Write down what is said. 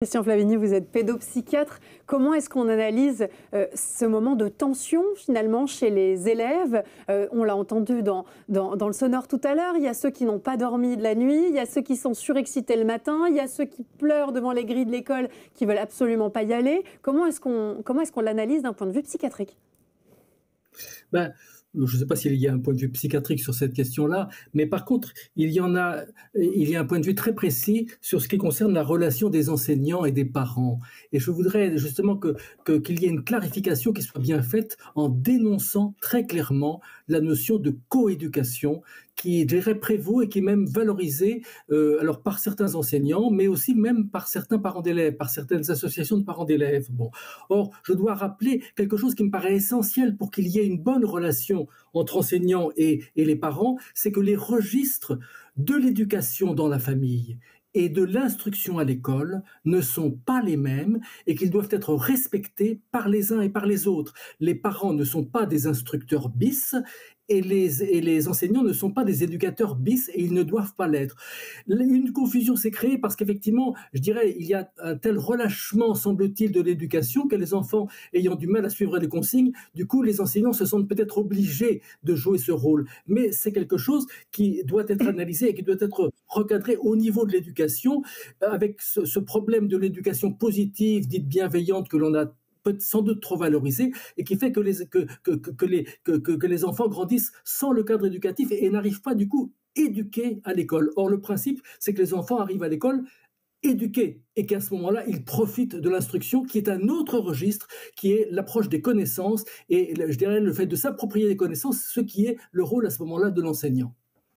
Christian Flavigny, vous êtes pédopsychiatre. Comment est-ce qu'on analyse ce moment de tension finalement chez les élèves? On l'a entendu dans le sonore tout à l'heure, il y a ceux qui n'ont pas dormi de la nuit, il y a ceux qui sont surexcités le matin, il y a ceux qui pleurent devant les grilles de l'école, qui veulent absolument pas y aller. Comment est-ce qu'on l'analyse d'un point de vue psychiatrique? Ben, je ne sais pas s'il y a un point de vue psychiatrique sur cette question-là, mais par contre, il y a un point de vue très précis sur ce qui concerne la relation des enseignants et des parents. Et je voudrais justement qu'il y ait une clarification qui soit bien faite en dénonçant très clairement la notion de coéducation qui, je dirais, prévaut et qui est même valorisée alors par certains enseignants, mais aussi même par certains parents d'élèves, par certaines associations de parents d'élèves. Bon. Or, je dois rappeler quelque chose qui me paraît essentiel pour qu'il y ait une bonne relation entre enseignants et les parents, c'est que les registres de l'éducation dans la famille et de l'instruction à l'école ne sont pas les mêmes et qu'ils doivent être respectés par les uns et par les autres. Les parents ne sont pas des instructeurs bis et les enseignants ne sont pas des éducateurs bis et ils ne doivent pas l'être. Une confusion s'est créée parce qu'effectivement, je dirais, il y a un tel relâchement, semble-t-il, de l'éducation que les enfants ayant du mal à suivre les consignes, du coup, les enseignants se sentent peut-être obligés de jouer ce rôle. Mais c'est quelque chose qui doit être analysé et qui doit être recadré au niveau de l'éducation, avec ce problème de l'éducation positive, dite bienveillante, que l'on a peut sans doute trop valorisé et qui fait que les enfants grandissent sans le cadre éducatif et n'arrivent pas du coup éduqués à l'école. Or, le principe, c'est que les enfants arrivent à l'école éduqués et qu'à ce moment-là, ils profitent de l'instruction qui est un autre registre, qui est l'approche des connaissances et je dirais le fait de s'approprier les connaissances, ce qui est le rôle à ce moment-là de l'enseignant.